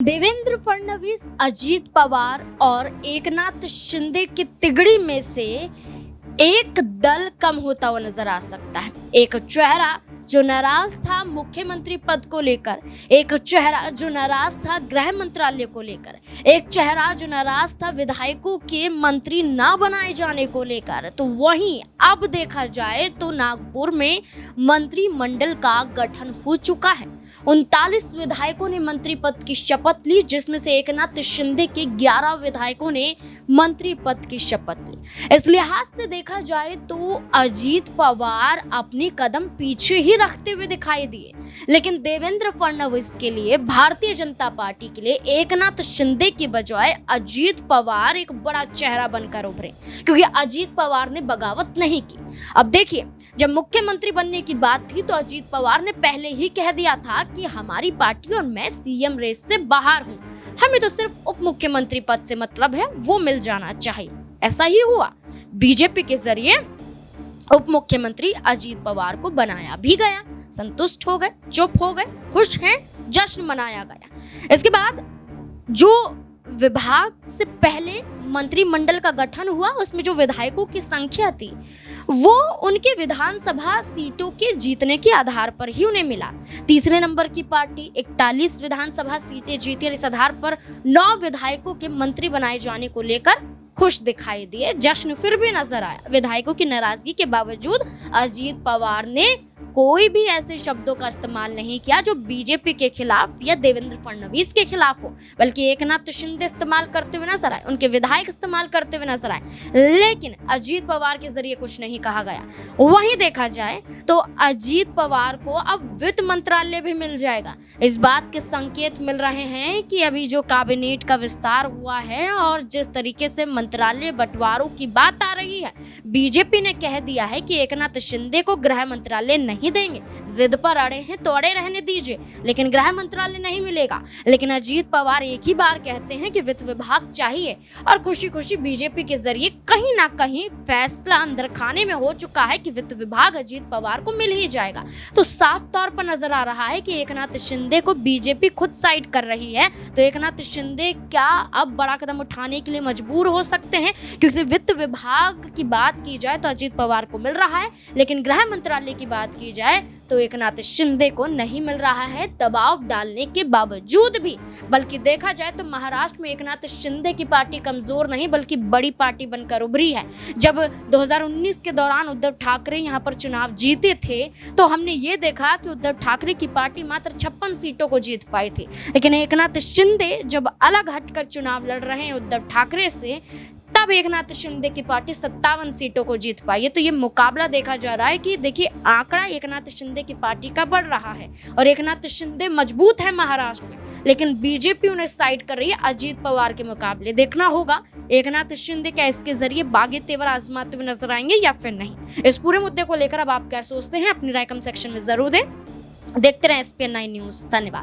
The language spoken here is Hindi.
देवेंद्र फडणवीस, अजीत पवार और एकनाथ शिंदे की तिगड़ी में से एक दल कम होता हुआ नजर आ सकता है। एक चेहरा जो नाराज था मुख्यमंत्री पद को लेकर, एक चेहरा जो नाराज था गृह मंत्रालय को लेकर, एक चेहरा जो नाराज था विधायकों के मंत्री ना बनाए जाने को लेकर, तो वहीं अब देखा जाए तो नागपुर में मंत्रिमंडल का गठन हो चुका है। 39 विधायकों ने मंत्री पद की शपथ ली, जिसमें से एकनाथ शिंदे के 11 विधायकों ने मंत्री पद की शपथ ली। इस लिहाज से देखा जाए तो अजीत पवार अपनी कदम पीछे ही रखते हुए दिखाई दिए, लेकिन देवेंद्र फडणवीस के लिए, भारतीय जनता पार्टी के लिए एकनाथ शिंदे की बजाय अजीत पवार एक बड़ा चेहरा बनकर उभरे, क्योंकि अजीत पवार ने बगावत नहीं की। अब देखिए, जब मुख्यमंत्री बनने की बात थी तो अजीत पवार ने पहले ही कह दिया था कि हमारी पार्टी और मैं सीएम रेस से बाहर हूं, हमें तो सिर्फ उप मुख्यमंत्री पद से मतलब है, वो मिल जाना चाहिए। ऐसा ही हुआ, बीजेपी के जरिए उप मुख्यमंत्री अजीत पवार को बनाया भी गया, संतुष्ट हो गए, चुप हो गए, खुश हैं, जश्न मनाया गया। इसके बाद जो विभाग से पहले मंत्रिमंडल का गठन हुआ, उसमें जो विधायकों की संख्या थी वो उनके विधानसभा सीटों के जीतने के आधार पर ही उन्हें मिला। तीसरे नंबर की पार्टी 41 विधानसभा सीटें जीती और इस आधार पर 9 विधायकों के मंत्री बनाए जाने को लेकर खुश दिखाई दिए, जश्न फिर भी नजर आया। विधायकों की नाराजगी के बावजूद अजीत पवार ने कोई भी ऐसे शब्दों का इस्तेमाल नहीं किया जो बीजेपी के खिलाफ या देवेंद्र फडणवीस के खिलाफ हो, बल्कि एकनाथ शिंदे इस्तेमाल करते हुए नजर आए, उनके विधायक इस्तेमाल करते हुए नजर आए, लेकिन अजीत पवार के जरिए कुछ नहीं कहा गया। वहीं देखा जाए तो अजीत पवार को अब वित्त मंत्रालय भी मिल जाएगा। इस बात के संकेत मिल रहे हैं कि अभी जो कैबिनेट का विस्तार हुआ है और जिस तरीके से मंत्रालय बंटवारों की बात आ रही है, बीजेपी ने कह दिया है कि एकनाथ शिंदे को गृह मंत्रालय नहीं देंगे। जिद पर अड़े हैं तो अड़े रहने दीजिए, लेकिन गृह मंत्रालय नहीं मिलेगा। लेकिन अजीत पवार एक ही बार कहते हैं कि वित्त विभाग चाहिए, और खुशी खुशी बीजेपी के जरिए कहीं ना कहीं फैसला अंदर खाने में हो चुका है कि वित्त विभाग अजीत पवार को मिल ही जाएगा। तो साफ तौर पर नजर आ रहा है कि एकनाथ शिंदे को बीजेपी खुद साइड कर रही है। तो एकनाथ शिंदे क्या अब बड़ा कदम उठाने के लिए मजबूर हो सकते हैं, क्योंकि वित्त विभाग की बात की जाए तो अजीत पवार को मिल रहा है, लेकिन गृह मंत्रालय की बात की जाए तो एकनाथ शिंदे को नहीं मिल रहा है, दबाव डालने के बावजूद भी। बल्कि देखा जाए तो महाराष्ट्र में एकनाथ शिंदे की पार्टी कमजोर नहीं बल्कि बड़ी पार्टी बनकर उभरी है। जब 2019 के दौरान उद्धव ठाकरे यहां पर चुनाव जीते थे तो हमने ये देखा कि उद्धव ठाकरे की पार्टी मात्र 56 सीटों को जीत पाई थी, लेकिन एकनाथ शिंदे जब अलग हटकर चुनाव लड़ रहे हैं उद्धव ठाकरे से, तब एकनाथ शिंदे की पार्टी 57 सीटों को जीत पाई है। तो ये मुकाबला देखा जा रहा है कि देखिए, आंकड़ा एकनाथ शिंदे की पार्टी का बढ़ रहा है और एकनाथ शिंदे मजबूत है महाराष्ट्र में, लेकिन बीजेपी उन्हें साइड कर रही है अजीत पवार के मुकाबले। देखना होगा एकनाथ शिंदे क्या इसके जरिए बागी तेवर आजमाते हुए नजर आएंगे या फिर नहीं। इस पूरे मुद्दे को लेकर अब आप क्या सोचते हैं, अपनी राय कमेंट सेक्शन में जरूर दें। देखते रहें SPN9 न्यूज। धन्यवाद।